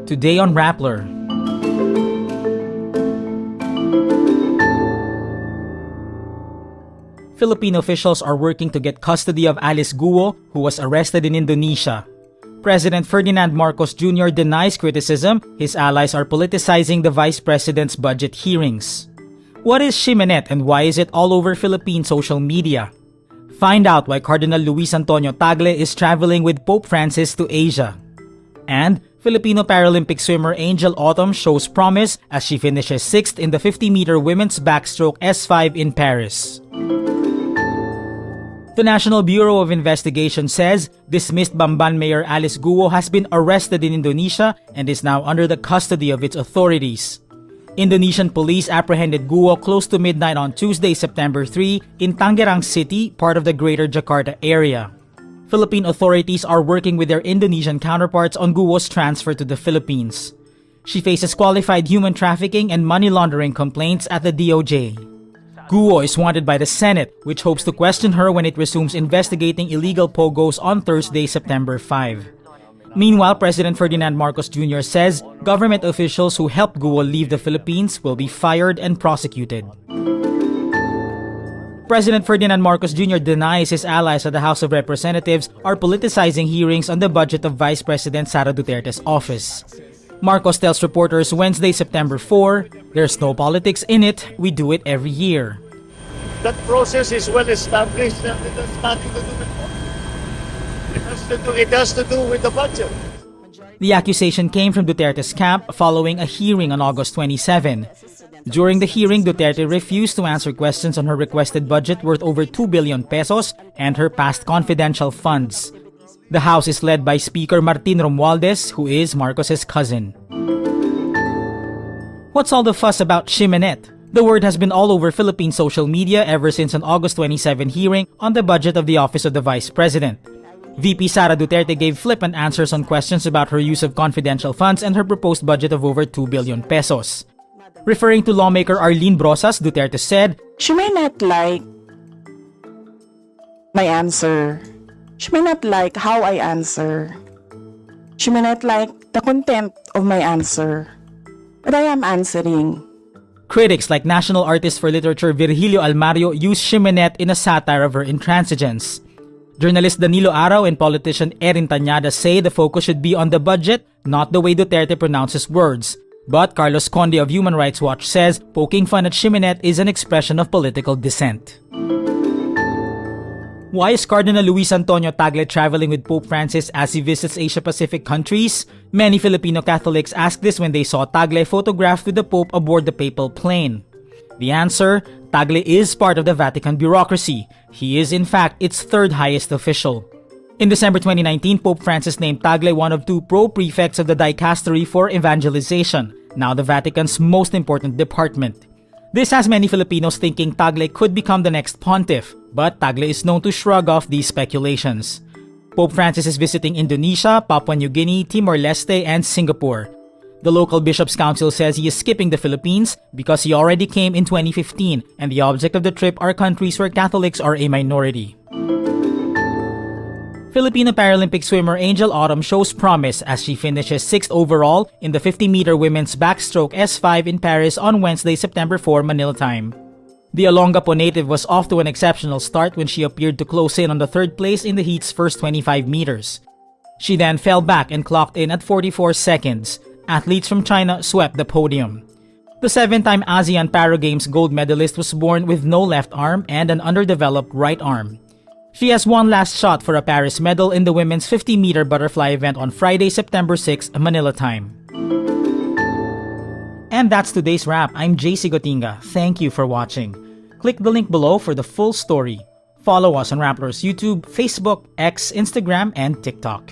Today on Rappler. Philippine officials are working to get custody of Alice Guo, who was arrested in Indonesia. President Ferdinand Marcos Jr. denies criticism his allies are politicizing the vice president's budget hearings. What is shimenet and why is it all over Philippine social media? Find out why Cardinal Luis Antonio Tagle is traveling with Pope Francis to Asia. And Filipino Paralympic swimmer Angel Otom shows promise as she finishes 6th in the 50-meter women's backstroke S5 in Paris. The National Bureau of Investigation says dismissed Bamban Mayor Alice Guo has been arrested in Indonesia and is now under the custody of its authorities. Indonesian police apprehended Guo close to midnight on Tuesday, September 3 in Tangerang City, part of the Greater Jakarta area. Philippine authorities are working with their Indonesian counterparts on Guo's transfer to the Philippines. She faces qualified human trafficking and money laundering complaints at the DOJ. Guo is wanted by the Senate, which hopes to question her when it resumes investigating illegal pogos on Thursday, September 5. Meanwhile, President Ferdinand Marcos Jr. says government officials who helped Guo leave the Philippines will be fired and prosecuted. President Ferdinand Marcos Jr. denies his allies at the House of Representatives are politicizing hearings on the budget of Vice President Sara Duterte's office. Marcos tells reporters Wednesday, September 4, "There's no politics in it, we do it every year." That process is well established and it has nothing to do with it has to do with the budget. The accusation came from Duterte's camp following a hearing on August 27. During the hearing, Duterte refused to answer questions on her requested budget worth over 2 billion pesos and her past confidential funds. The House is led by Speaker Martin Romualdez, who is Marcos's cousin. What's all the fuss about shimenet? The word has been all over Philippine social media ever since an August 27 hearing on the budget of the Office of the Vice President. VP Sara Duterte gave flippant answers on questions about her use of confidential funds and her proposed budget of over 2 billion pesos. Referring to lawmaker Arlene Brosas, Duterte said, "She may not like my answer. She may not like how I answer. She may not like the content of my answer. But I am answering." Critics like National Artist for Literature Virgilio Almario use shimenet in a satire of her intransigence. Journalist Danilo Araw and politician Erin Tañada say the focus should be on the budget, not the way Duterte pronounces words. But Carlos Conde of Human Rights Watch says poking fun at shimenet is an expression of political dissent. Why is Cardinal Luis Antonio Tagle traveling with Pope Francis as he visits Asia-Pacific countries? Many Filipino Catholics asked this when they saw Tagle photographed with the Pope aboard the papal plane. The answer? Tagle is part of the Vatican bureaucracy. He is in fact its third highest official. In December 2019, Pope Francis named Tagle one of 2 pro-prefects of the Dicastery for Evangelization, now the Vatican's most important department. This has many Filipinos thinking Tagle could become the next pontiff, but Tagle is known to shrug off these speculations. Pope Francis is visiting Indonesia, Papua New Guinea, Timor-Leste, and Singapore. The local Bishops' Council says he is skipping the Philippines because he already came in 2015, and the object of the trip are countries where Catholics are a minority. Filipino Paralympic swimmer Angel Otom shows promise as she finishes 6th overall in the 50-meter women's backstroke S5 in Paris on Wednesday, September 4, Manila time. The Olongapo native was off to an exceptional start when she appeared to close in on the 3rd place in the heat's first 25 meters. She then fell back and clocked in at 44 seconds. Athletes from China swept the podium. The 7-time ASEAN Para Games gold medalist was born with no left arm and an underdeveloped right arm. She has one last shot for a Paris medal in the women's 50-meter butterfly event on Friday, September 6, Manila time. And that's today's wrap. I'm JC Gotinga. Thank you for watching. Click the link below for the full story. Follow us on Rappler's YouTube, Facebook, X, Instagram, and TikTok.